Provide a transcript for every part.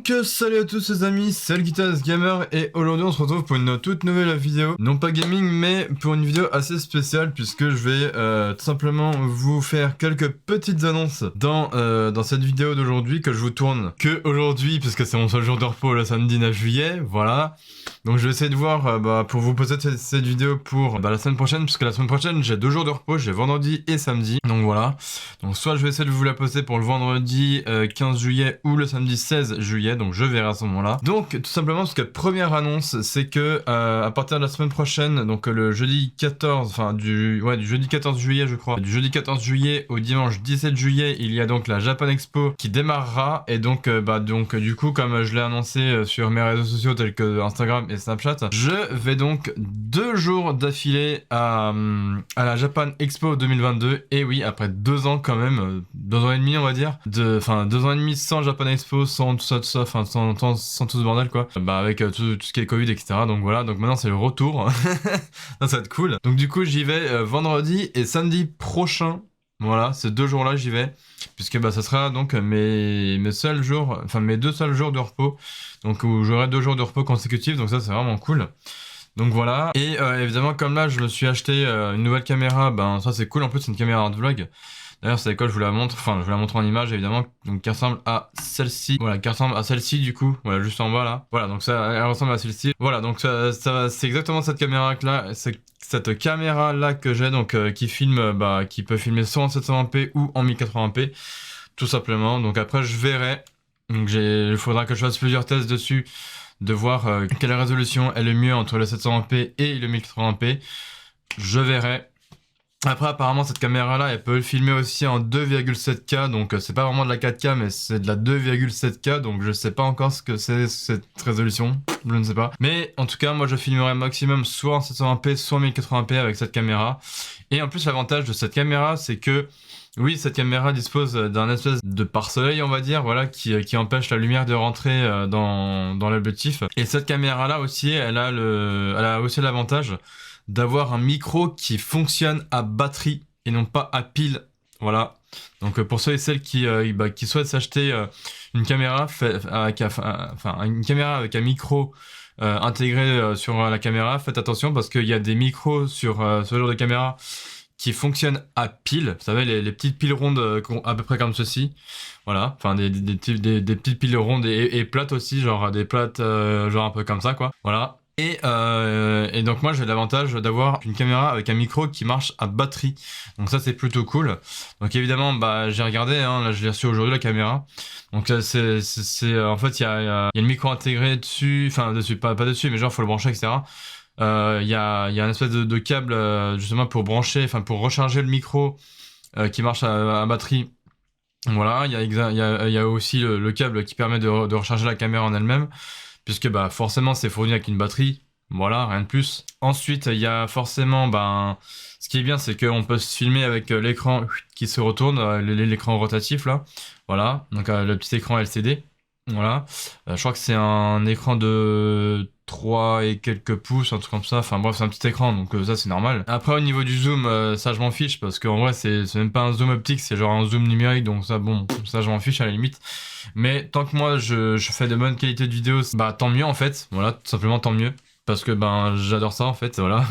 Donc salut à tous les amis, c'est le Guitarist Gamer et aujourd'hui on se retrouve pour une toute nouvelle vidéo, non pas gaming mais pour une vidéo assez spéciale puisque je vais tout simplement vous faire quelques petites annonces dans cette vidéo d'aujourd'hui que je vous tourne que aujourd'hui puisque c'est mon seul jour de repos le samedi 9 juillet, voilà. Donc je vais essayer de voir pour vous poser cette vidéo pour la semaine prochaine puisque la semaine prochaine j'ai 2 jours de repos, j'ai vendredi et samedi, donc voilà. Donc soit je vais essayer de vous la poster pour le vendredi 15 juillet ou le samedi 16 juillet, donc je verrai à ce moment-là. Donc tout simplement parce que première annonce, c'est que à partir de la semaine prochaine, donc le jeudi 14, enfin du jeudi 14 juillet je crois, du jeudi 14 juillet au dimanche 17 juillet, il y a donc la Japan Expo qui démarrera et donc du coup comme je l'ai annoncé sur mes réseaux sociaux tels que Instagram et Snapchat, je vais donc 2 jours d'affilée à la Japan Expo 2022 et oui après 2 ans quand même, 2 ans et demi on va dire, 2 ans et demi sans Japan Expo, sans tout ça, enfin sans tout ce bordel quoi, avec tout ce qui est Covid etc. Donc voilà, donc maintenant c'est le retour, ça va être cool. Donc du coup j'y vais vendredi et samedi prochain, voilà, ces 2 jours là j'y vais, puisque ça sera donc mes seuls jours, enfin mes 2 seuls jours de repos, donc où j'aurai 2 jours de repos consécutifs, donc ça c'est vraiment cool. Donc voilà, et évidemment comme là je me suis acheté une nouvelle caméra, ça c'est cool, en plus c'est une caméra art vlog. D'ailleurs c'est quoi, je vous la montre, enfin je vous la montre en image évidemment, donc qui ressemble à celle-ci, voilà, qui ressemble à celle-ci du coup, voilà, juste en bas là, voilà, donc ça, elle ressemble à celle-ci, voilà, donc c'est exactement cette caméra là, c'est cette caméra là que j'ai, donc qui filme, qui peut filmer soit en 720p ou en 1080p, tout simplement. Donc après je verrai, donc il faudra que je fasse plusieurs tests dessus, de voir quelle résolution est le mieux entre le 720p et le 1080p, je verrai. Après apparemment cette caméra là elle peut filmer aussi en 2,7K, donc c'est pas vraiment de la 4K mais c'est de la 2,7K, donc je sais pas encore ce que c'est cette résolution, je ne sais pas. Mais en tout cas moi je filmerai maximum soit en 720p soit en 1080p avec cette caméra. Et en plus l'avantage de cette caméra c'est que oui, cette caméra dispose d'un espèce de pare-soleil, on va dire, voilà, qui empêche la lumière de rentrer dans l'objectif. Et cette caméra-là aussi, elle a aussi l'avantage d'avoir un micro qui fonctionne à batterie et non pas à pile, voilà. Donc pour ceux et celles qui souhaitent s'acheter une caméra une caméra avec un micro intégré sur la caméra, faites attention parce qu'il y a des micros sur ce genre de caméra qui fonctionnent à pile, vous savez les petites piles rondes à peu près comme ceci, voilà, enfin des petites piles rondes et plates aussi, genre des plates genre un peu comme ça quoi, voilà. Et donc moi j'ai l'avantage d'avoir une caméra avec un micro qui marche à batterie, donc ça c'est plutôt cool. Donc évidemment j'ai regardé, hein, là je l'ai reçu aujourd'hui la caméra, donc c'est en fait il y a le micro intégré dessus, enfin dessus, pas dessus mais genre faut le brancher etc. Il y a un espèce de câble justement pour brancher, enfin pour recharger le micro qui marche à batterie. Voilà, il y a aussi le câble qui permet de recharger la caméra en elle-même, puisque forcément c'est fourni avec une batterie, voilà, rien de plus. Ensuite il y a forcément, ce qui est bien c'est qu'on peut se filmer avec l'écran qui se retourne, l'écran rotatif là, voilà, donc le petit écran LCD, voilà. Je crois que c'est un écran de 3 et quelques pouces, un truc comme ça, enfin bref c'est un petit écran, donc ça c'est normal. Après au niveau du zoom, ça je m'en fiche, parce qu'en vrai c'est même pas un zoom optique, c'est genre un zoom numérique, donc ça bon, ça je m'en fiche à la limite. Mais tant que moi je fais de bonnes qualités de vidéos, tant mieux en fait, voilà, tout simplement tant mieux. Parce que j'adore ça en fait, voilà.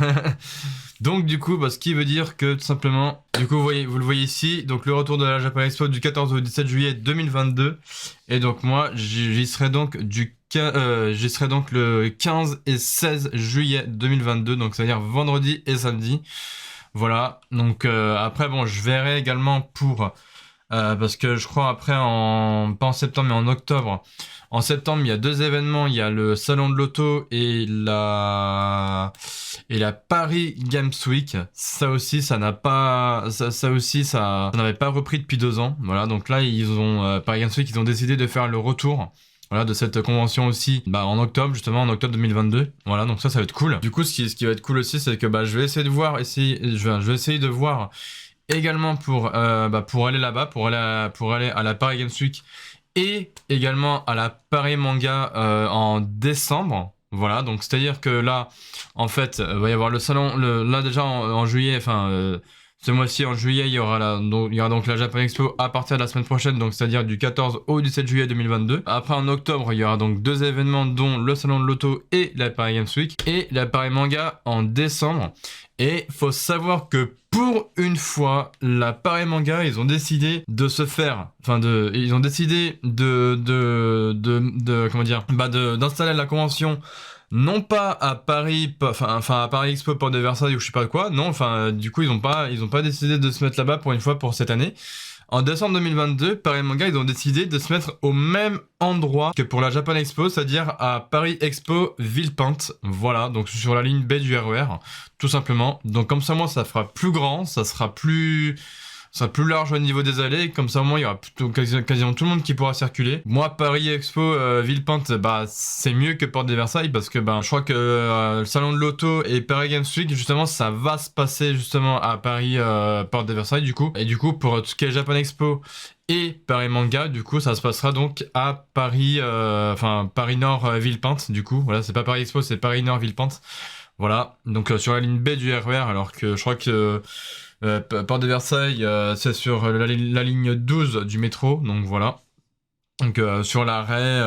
Donc du coup, ce qui veut dire que tout simplement, du coup vous le voyez ici, donc le retour de la Japan Expo du 14 au 17 juillet 2022. Et donc moi j'y serai donc le 15 et 16 juillet 2022, donc c'est à dire vendredi et samedi. Voilà, donc après je verrai également pour... parce que je crois après, pas en septembre mais en octobre. En septembre, il y a 2 événements. Il y a le salon de l'auto et la Paris Games Week. Ça aussi, ça n'avait pas repris depuis 2 ans. Voilà, donc là, ils ont Paris Games Week, ils ont décidé de faire le retour. Voilà, de cette convention aussi, en octobre, justement, en octobre 2022. Voilà, donc ça va être cool. Du coup, ce qui va être cool aussi, c'est que je vais essayer de voir, je vais essayer de voir également pour aller là-bas, pour aller à la Paris Games Week et également à la Paris Manga en décembre. Voilà, donc c'est à dire que là en fait va y avoir le salon là déjà en juillet, Ce mois-ci, en juillet, il y aura donc la Japan Expo à partir de la semaine prochaine, donc c'est-à-dire du 14 au 17 juillet 2022. Après, en octobre, il y aura donc 2 événements, dont le Salon de l'Auto et la Paris Games Week, et la Paris Manga en décembre. Et faut savoir que pour une fois, la Paris Manga, ils ont décidé de se faire, ils ont décidé comment dire, d'installer la convention. Non pas à Paris, à Paris Expo, Porte de Versailles ou je sais pas quoi, non, du coup ils ont pas décidé de se mettre là-bas pour une fois pour cette année. En décembre 2022, Paris Manga, ils ont décidé de se mettre au même endroit que pour la Japan Expo, c'est-à-dire à Paris Expo Villepinte. Voilà, donc sur la ligne B du RER, tout simplement. Donc comme ça, moi, ça fera plus grand, ça sera plus large au niveau des allées, comme ça au moins il y aura quasiment tout le monde qui pourra circuler. Moi, Paris Expo Villepinte, c'est mieux que Porte des Versailles, parce que je crois que le Salon de l'Auto et Paris Games Week, justement, ça va se passer justement à Paris Porte des Versailles, du coup. Et du coup, pour tout ce qui est Japan Expo et Paris Manga, du coup, ça se passera donc à Paris, Paris Nord Villepinte, du coup. Voilà, c'est pas Paris Expo, c'est Paris Nord Villepinte. Voilà, donc sur la ligne B du RER, alors que je crois que Porte de Versailles, c'est sur la ligne 12 du métro, donc voilà. Donc sur l'arrêt,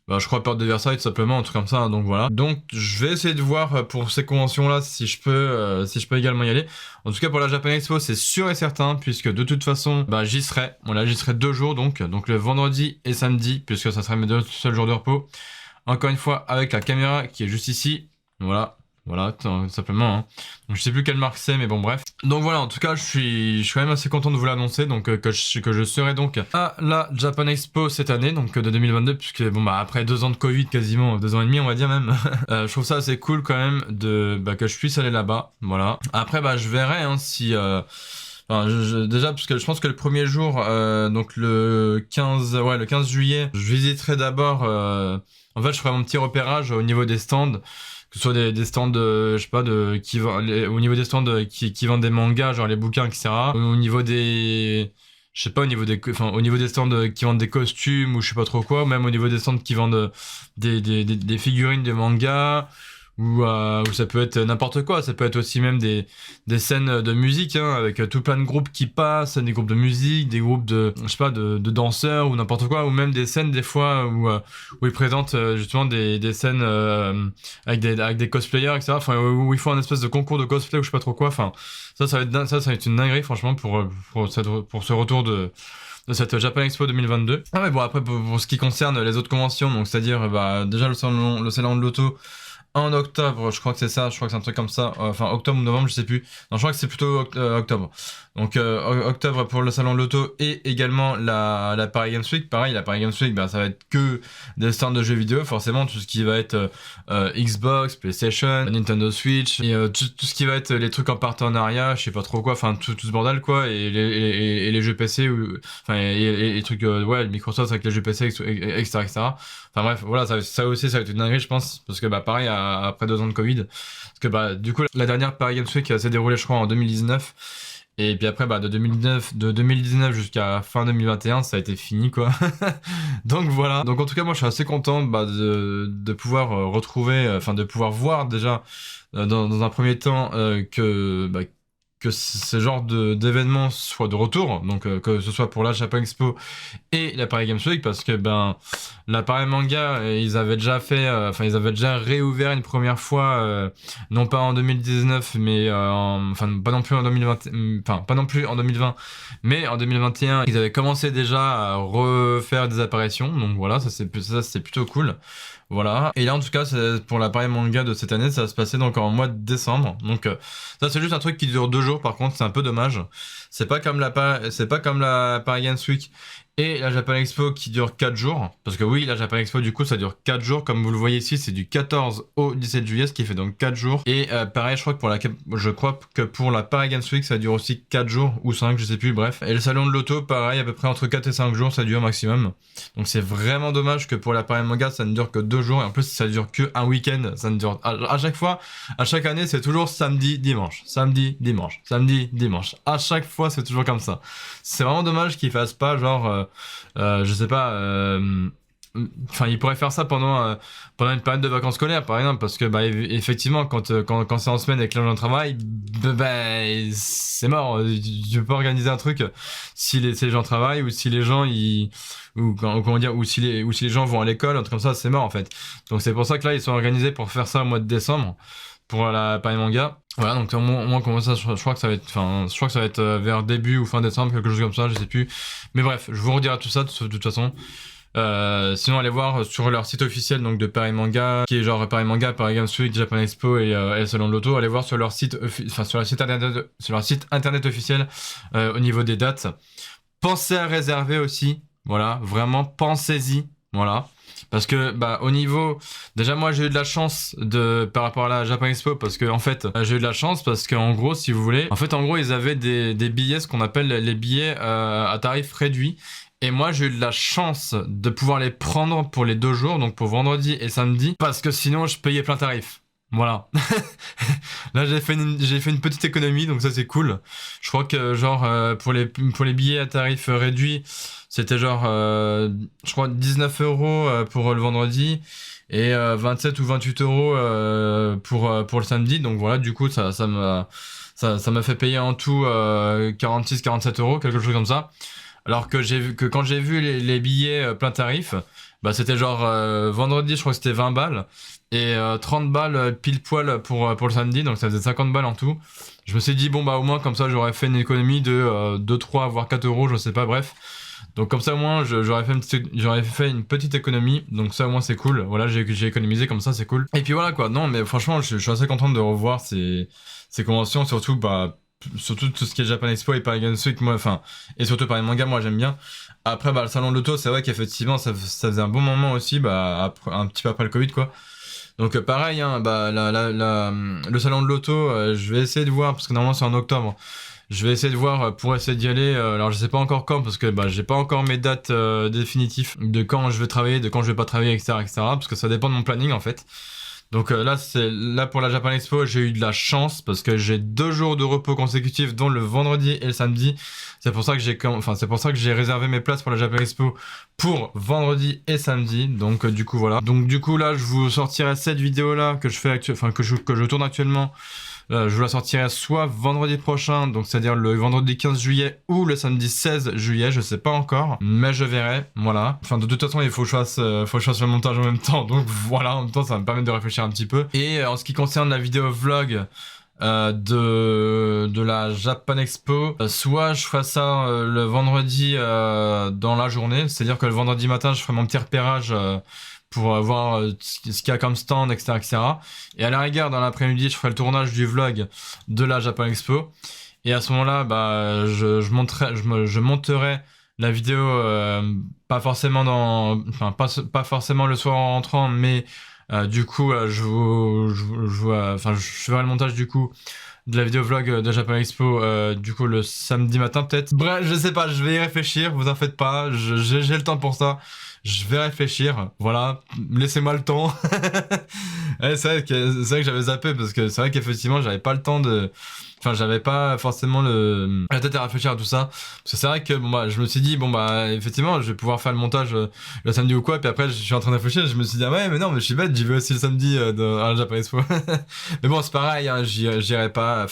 je crois Porte de Versailles tout simplement, un truc comme ça, hein, donc voilà. Donc je vais essayer de voir pour ces conventions-là si je peux également y aller. En tout cas pour la Japan Expo, c'est sûr et certain, puisque de toute façon, j'y serai. Voilà, j'y serai 2 jours, donc le vendredi et samedi, puisque ça serait mes 2 seuls jours de repos. Encore une fois, avec la caméra qui est juste ici, voilà, tout simplement. Hein. Donc, je sais plus quelle marque c'est, mais bon, bref. Donc voilà, en tout cas, je suis quand même assez content de vous l'annoncer, donc que je serai donc à la Japan Expo cette année, donc de 2022, puisque après 2 ans de Covid, quasiment 2 ans et demi, on va dire même. Je trouve ça assez cool quand même que je puisse aller là-bas. Voilà. Après, je verrai hein, si. Déjà, parce que je pense que le premier jour, donc le 15 juillet, je visiterai d'abord. En fait, je ferai mon petit repérage au niveau des stands. Que ce soit des stands je sais pas au niveau des stands qui vendent des mangas, genre les bouquins, etc. Au niveau des au niveau des stands qui vendent des costumes ou je sais pas trop quoi, même au niveau des stands qui vendent des figurines de mangas, ou ça peut être n'importe quoi, ça peut être aussi même des scènes de musique, hein, avec tout plein de groupes qui passent, des groupes de musique, des groupes de danseurs ou n'importe quoi, ou même des scènes des fois où ils présentent justement des scènes avec des cosplayers, etc. Où ils font un espèce de concours de cosplay ou je sais pas trop quoi. Ça va être une dinguerie franchement pour ce retour de cette Japan Expo 2022. Ah mais bon, après pour ce qui concerne les autres conventions, donc c'est-à-dire déjà le salon de l'auto en octobre, je crois que c'est ça, je crois que c'est un truc comme ça, octobre ou novembre, je sais plus. Non, je crois que c'est plutôt octobre. Donc octobre pour le salon de l'auto et également la Paris Games Week. Pareil, la Paris Games Week, ça va être que des stands de jeux vidéo, forcément, tout ce qui va être Xbox, PlayStation, Nintendo Switch, et tout ce qui va être les trucs en partenariat, je sais pas trop quoi, tout ce bordel quoi, et les jeux PC, et les trucs, Microsoft avec les jeux PC, etc. Enfin bref, voilà, ça aussi, ça va être une dinguerie, je pense, parce que pareil, après 2 ans de Covid, parce que du coup, la dernière Paris Games Week s'est déroulée, je crois, en 2019, et puis après, de 2019 jusqu'à fin 2021, ça a été fini, quoi. Donc voilà. Donc en tout cas, moi, je suis assez content de pouvoir retrouver, de pouvoir voir déjà, dans un premier temps, que ce genre d'événement soit de retour, donc que ce soit pour la Japan Expo et la Paris Games Week, parce que la Paris Manga, ils avaient déjà réouvert une première fois, non pas en 2019, mais pas non plus en 2020, pas non plus en 2020, mais en 2021, ils avaient commencé déjà à refaire des apparitions, donc voilà, ça c'est plutôt cool. Voilà. Et là, en tout cas, pour la Paris Manga de cette année, ça va se passer donc en mois de décembre. Donc, ça, c'est juste un truc qui dure 2 jours. Par contre, c'est un peu dommage. C'est pas comme la Paris Games Week et la Japan Expo qui dure 4 jours. Parce que oui, la Japan Expo, du coup, ça dure 4 jours. Comme vous le voyez ici, c'est du 14 au 17 juillet, ce qui fait donc 4 jours. Et pareil, je crois que pour la Paris Games Week, ça dure aussi 4 jours ou 5, je sais plus, bref. Et le salon de l'auto, pareil, à peu près entre 4 et 5 jours, ça dure maximum. Donc c'est vraiment dommage que pour la Paris Manga, ça ne dure que 2 jours. Et en plus, ça dure que un week-end. Ça ne dure à chaque fois, à chaque année, c'est toujours samedi, dimanche. Samedi, dimanche. Samedi, dimanche. À chaque fois, c'est toujours comme ça. C'est vraiment dommage qu'ils fassent pas genre, je sais pas, enfin, il pourrait faire ça pendant une période de vacances scolaires, par exemple, parce que bah effectivement, quand c'est en semaine et que les gens travaillent, c'est mort. Tu peux pas organiser un truc si les gens travaillent ou si les gens comment dire, ou si les gens vont à l'école, un truc comme ça, c'est mort en fait. Donc c'est pour ça que là ils sont organisés pour faire ça au mois de décembre pour la Paris Manga. Voilà, donc au moins comment ça, je crois que ça va être, enfin, je crois que ça va être vers début ou fin décembre, quelque chose comme ça, je sais plus. Mais bref, je vous redirai tout ça de toute façon. Sinon, allez voir sur leur site officiel donc de Paris Manga, qui est genre Paris Manga, Paris Games Week, Japan Expo et le Salon de l'Auto. Allez voir sur leur site, sur leur site internet officiel au niveau des dates. Pensez à réserver aussi, voilà, vraiment pensez-y, voilà. Parce que bah au niveau déjà moi j'ai eu de la chance par rapport à la Japan Expo parce que en fait j'ai eu de la chance parce qu'en gros si vous voulez en fait en gros ils avaient des billets, ce qu'on appelle les billets à tarif réduit. Et moi, j'ai eu de la chance de pouvoir les prendre pour les 2 jours, donc pour vendredi et samedi, parce que sinon, je payais plein tarif. Voilà. Là, j'ai fait une petite économie, donc ça, c'est cool. Je crois que, genre, pour les billets à tarif réduit, c'était genre, je crois, 19 € pour le vendredi et 27 ou 28 € pour le samedi. Donc voilà, du coup, ça m'a fait payer en tout 46-47 €, quelque chose comme ça. Alors que quand j'ai vu les billets plein tarif, bah c'était genre vendredi je crois que c'était 20 balles et 30 balles pile poil pour le samedi, donc ça faisait 50 balles en tout. Je me suis dit bon bah au moins comme ça j'aurais fait une économie de 2, 3 voire 4 €, je sais pas, bref. Donc comme ça au moins j'aurais fait une petite économie, donc ça au moins c'est cool. Voilà, j'ai économisé comme ça, c'est cool. Et puis voilà quoi, non mais franchement je suis assez content de revoir ces conventions, surtout tout ce qui est Japan Expo et Paris Games Week, moi, enfin, et surtout Paris Manga, moi j'aime bien. Après, bah, le salon de l'auto, c'est vrai qu'effectivement, ça faisait un bon moment aussi, bah, un petit peu après le Covid, quoi. Donc, pareil, hein, bah, le salon de l'auto, je vais essayer de voir, parce que normalement c'est en octobre. Je vais essayer de voir pour essayer d'y aller. Alors, je sais pas encore quand, parce que, bah, j'ai pas encore mes dates définitives de quand je vais travailler, de quand je vais pas travailler, etc., parce que ça dépend de mon planning, en fait. Donc là pour la Japan Expo, j'ai eu de la chance parce que j'ai 2 jours de repos consécutifs, dont le vendredi et le samedi. C'est pour ça que j'ai réservé mes places pour la Japan Expo pour vendredi et samedi. Donc du coup voilà. Donc du coup là, je vous sortirai cette vidéo là que je tourne actuellement. Je vous la sortirai soit vendredi prochain, donc c'est-à-dire le vendredi 15 juillet ou le samedi 16 juillet, je sais pas encore, mais je verrai, voilà. Enfin, de toute façon, il faut que je fasse le montage en même temps, donc voilà, en même temps, ça va me permettre de réfléchir un petit peu. Et en ce qui concerne la vidéo vlog de la Japan Expo, soit je ferai ça le vendredi dans la journée, c'est-à-dire que le vendredi matin, je ferai mon petit repérage pour voir ce qu'il y a comme stand, etc., etc. Et à la rigueur, dans l'après-midi, je ferai le tournage du vlog de la Japan Expo. Et à ce moment-là, bah, je monterai la vidéo, pas forcément pas forcément le soir en rentrant, mais du coup, je ferai le montage du coup de la vidéo vlog de Japan Expo du coup le samedi matin peut-être. Bref, je sais pas, je vais y réfléchir, vous en faites pas, j'ai le temps pour ça. Je vais réfléchir, voilà, laissez-moi le temps. Ouais, c'est vrai que j'avais zappé parce que c'est vrai qu'effectivement j'avais pas le temps enfin j'avais pas forcément la tête à réfléchir à tout ça. Parce que c'est vrai que bon bah je me suis dit bon bah effectivement je vais pouvoir faire le montage le samedi ou quoi, puis après je suis en train de réfléchir, je me suis dit ah ouais mais non mais je suis bête, j'y vais aussi le samedi à la Japan Expo. Mais bon c'est pareil, hein, j'irai pas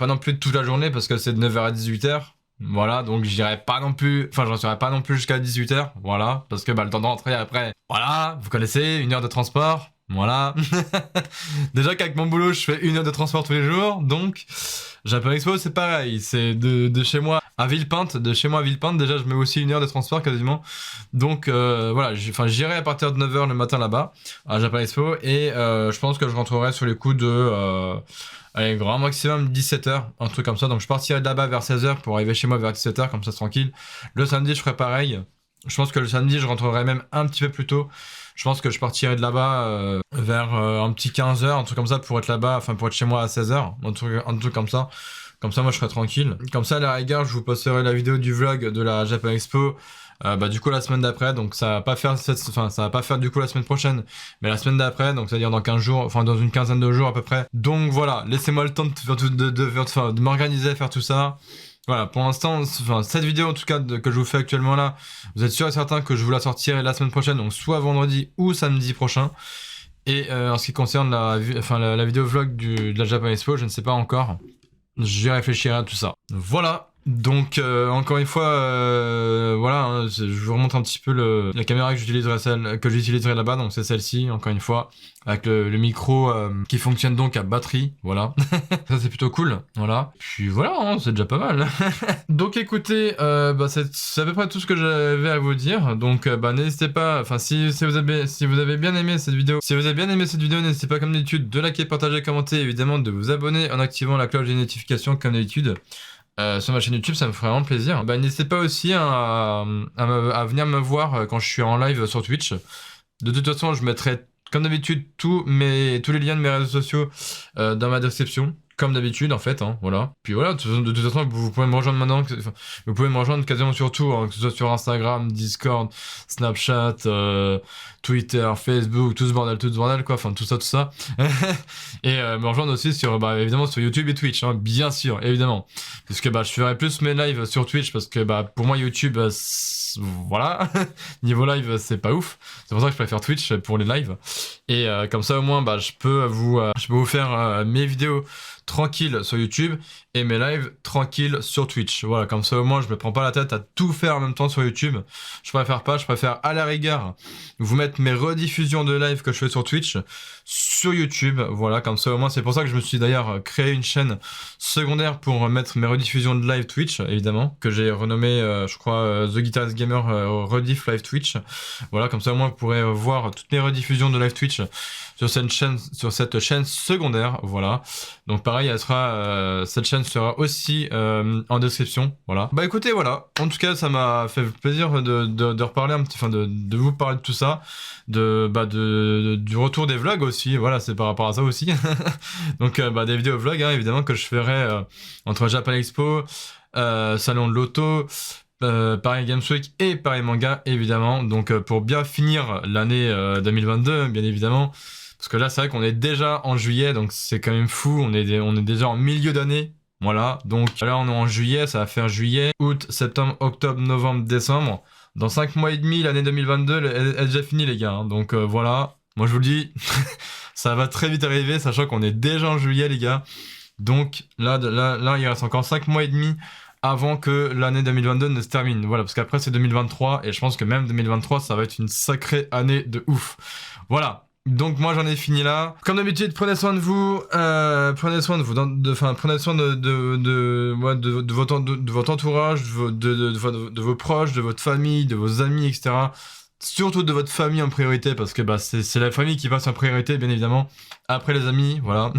non plus toute la journée parce que c'est de 9h à 18h. Voilà, donc j'irai pas non plus, enfin j'en serai pas non plus jusqu'à 18h, voilà, parce que bah le temps de rentrer après, voilà, vous connaissez, 1 heure de transport, voilà. Déjà qu'avec mon boulot je fais 1 heure de transport tous les jours, donc Japan Expo c'est pareil, c'est de chez moi à Villepinte, déjà je mets aussi 1 heure de transport quasiment, donc voilà, j'irai à partir de 9h le matin là-bas, à Japan Expo, et je pense que je rentrerai sur les coups de... allez, grand maximum 17h, un truc comme ça. Donc je partirai de là-bas vers 16h pour arriver chez moi vers 17h, comme ça tranquille. Le samedi, je ferai pareil. Je pense que le samedi, je rentrerai même un petit peu plus tôt. Je pense que je partirai de là-bas vers un petit 15h, un truc comme ça pour être là-bas, enfin pour être chez moi à 16h, un truc comme ça. Comme ça, moi, je serai tranquille. Comme ça, à la rigueur, je vous posterai la vidéo du vlog de la Japan Expo. Bah du coup la semaine d'après, donc ça va pas faire du coup la semaine prochaine, mais la semaine d'après, donc c'est-à-dire dans 15 jours, enfin dans une quinzaine de jours à peu près. Donc voilà, laissez-moi le temps de m'organiser à faire tout ça. Voilà, pour l'instant, enfin, cette vidéo en tout cas que je vous fais actuellement là, vous êtes sûr et certain que je vous la sortirai la semaine prochaine, donc soit vendredi ou samedi prochain. Et en ce qui concerne la vidéo vlog de la Japan Expo, je ne sais pas encore. J'y réfléchirai à tout ça. Voilà. Donc encore une fois, voilà, hein, je vous remontre un petit peu la caméra que j'utiliserai là-bas, donc c'est celle-ci, encore une fois, avec le micro qui fonctionne donc à batterie, voilà. Ça c'est plutôt cool, voilà. Puis voilà, hein, c'est déjà pas mal. Donc écoutez, c'est à peu près tout ce que j'avais à vous dire, donc n'hésitez pas, enfin si vous avez bien aimé cette vidéo, n'hésitez pas comme d'habitude de liker, partager, commenter, évidemment de vous abonner en activant la cloche des notifications comme d'habitude. Sur ma chaîne YouTube, ça me ferait vraiment plaisir. N'hésitez pas aussi à venir me voir quand je suis en live sur Twitch. De toute façon, je mettrai, comme d'habitude, tous les liens de mes réseaux sociaux dans ma description. Comme d'habitude, en fait, hein, voilà. Puis voilà, de toute façon, vous pouvez me rejoindre maintenant. Vous pouvez me rejoindre quasiment sur tout, hein, que ce soit sur Instagram, Discord, Snapchat, Twitter, Facebook, tout ce bordel, quoi. Enfin, tout ça. Et me rejoindre aussi sur, évidemment, sur YouTube et Twitch, hein, bien sûr, évidemment. Parce que, je ferai plus mes lives sur Twitch, parce que, pour moi, YouTube, voilà. Niveau live, c'est pas ouf. C'est pour ça que je préfère Twitch pour les lives. Et comme ça, au moins, je peux vous faire mes vidéos tranquille sur YouTube et mes lives tranquilles sur Twitch. Voilà, comme ça au moins je me prends pas la tête à tout faire en même temps sur YouTube. Je préfère à la rigueur vous mettre mes rediffusions de live que je fais sur Twitch sur YouTube. Voilà, comme ça au moins c'est pour ça que je me suis d'ailleurs créé une chaîne secondaire pour mettre mes rediffusions de live Twitch, évidemment, que j'ai renommé je crois The Guitarist Gamer Rediff Live Twitch. Voilà, comme ça au moins vous pourrez voir toutes mes rediffusions de live Twitch sur cette chaîne secondaire. Voilà, donc pareil, cette chaîne sera aussi en description. Voilà. Écoutez, voilà. En tout cas, ça m'a fait plaisir de reparler de vous parler de tout ça, du retour des vlogs aussi. Voilà, c'est par rapport à ça aussi. Donc des vidéos vlogs, hein, évidemment, que je ferai entre Japan Expo, Salon de l'Auto, Paris Games Week et Paris Manga, évidemment. Donc pour bien finir l'année 2022, bien évidemment. Parce que là, c'est vrai qu'on est déjà en juillet, donc c'est quand même fou. On est déjà en milieu d'année. Voilà, donc là, on est en juillet, ça va faire juillet, août, septembre, octobre, novembre, décembre. Dans 5 mois et demi, l'année 2022, elle est déjà finie, les gars. Hein. Donc voilà, moi je vous le dis, ça va très vite arriver, sachant qu'on est déjà en juillet, les gars. Donc là, il reste encore 5 mois et demi avant que l'année 2022 ne se termine. Voilà, parce qu'après, c'est 2023, et je pense que même 2023, ça va être une sacrée année de ouf. Voilà. Donc moi j'en ai fini là. Comme d'habitude, prenez soin de vous, prenez soin de votre entourage, de vos proches, de votre famille, de vos amis, etc. Surtout de votre famille en priorité, parce que c'est la famille qui passe en priorité, bien évidemment. Après les amis, voilà.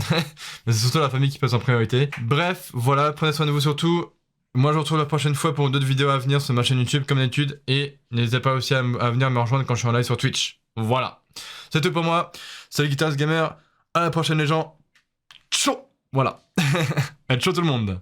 Mais c'est surtout la famille qui passe en priorité. Bref, voilà, prenez soin de vous surtout. Moi je vous retrouve la prochaine fois pour d'autres vidéos à venir sur ma chaîne YouTube comme d'habitude. Et n'hésitez pas aussi à venir me rejoindre quand je suis en live sur Twitch. Voilà. C'est tout pour moi. Salut Guitarist Gamer. À la prochaine les gens. Ciao. Voilà. Et ciao tout le monde.